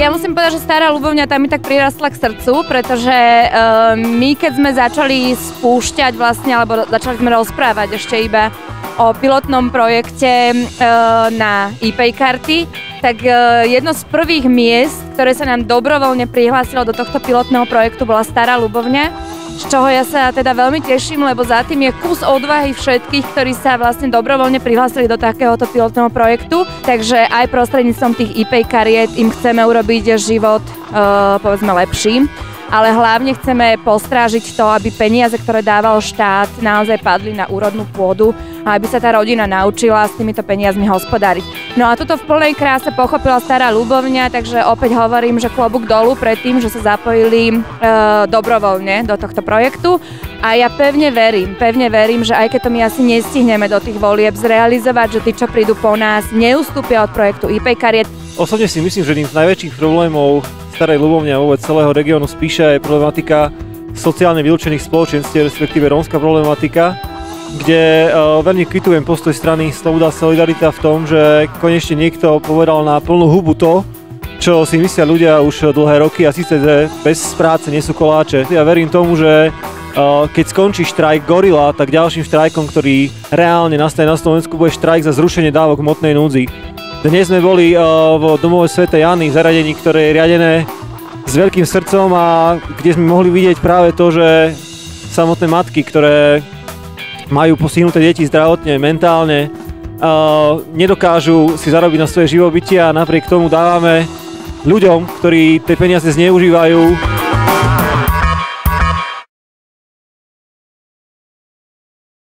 Tak ja musím povedať, že Stará Ľubovňa tam mi tak prirastla k srdcu, pretože my keď sme začali spúšťať vlastne, alebo začali sme rozprávať ešte iba o pilotnom projekte na e-pay karty, tak jedno z prvých miest, ktoré sa nám dobrovoľne prihlásilo do tohto pilotného projektu, bola Stará Ľubovňa, z čoho ja sa teda veľmi teším, lebo za tým je kus odvahy všetkých, ktorí sa vlastne dobrovoľne prihlásili do takéhoto pilotného projektu. Takže aj prostredníctvom tých e-pay kariet im chceme urobiť život, povedzme, lepší. Ale hlavne chceme postrážiť to, aby peniaze, ktoré dával štát, naozaj padli na úrodnú pôdu a aby sa tá rodina naučila s týmito peniazmi hospodáriť. No a toto v plnej kráse pochopila Stará Ľubovňa, takže opäť hovorím, že klobúk dolu pred tým, že sa zapojili dobrovoľne do tohto projektu. A ja pevne verím, že aj keď to my asi nestihneme do tých volieb zrealizovať, že tí, čo prídu po nás, neustúpia od projektu e-pay kariet. Osobne si myslím, že jedným z najväčších problémov Starej Ľubovne a vôbec celého regiónu Spiša je problematika sociálne vylúčených spoločenstiev, respektíve rómska problematika, kde veľmi kvitujem postoj strany Sloboda a Solidarita v tom, že konečne niekto povedal na plnú hubu to, čo si myslia ľudia už dlhé roky, a síce, že bez práce nie sú koláče. Ja verím tomu, že keď skončí štrajk Gorila, tak ďalším štrajkom, ktorý reálne nastane na Slovensku, bude štrajk za zrušenie dávok hmotnej núdzi. Dnes sme boli v domove svätej Anny, v zariadení, ktoré je riadené s veľkým srdcom a kde sme mohli vidieť práve to, že samotné matky, ktoré majú postihnuté deti zdravotne, mentálne, nedokážu si zarobiť na svoje živobytie a napriek tomu dávame ľuďom, ktorí tie peniaze zneužívajú,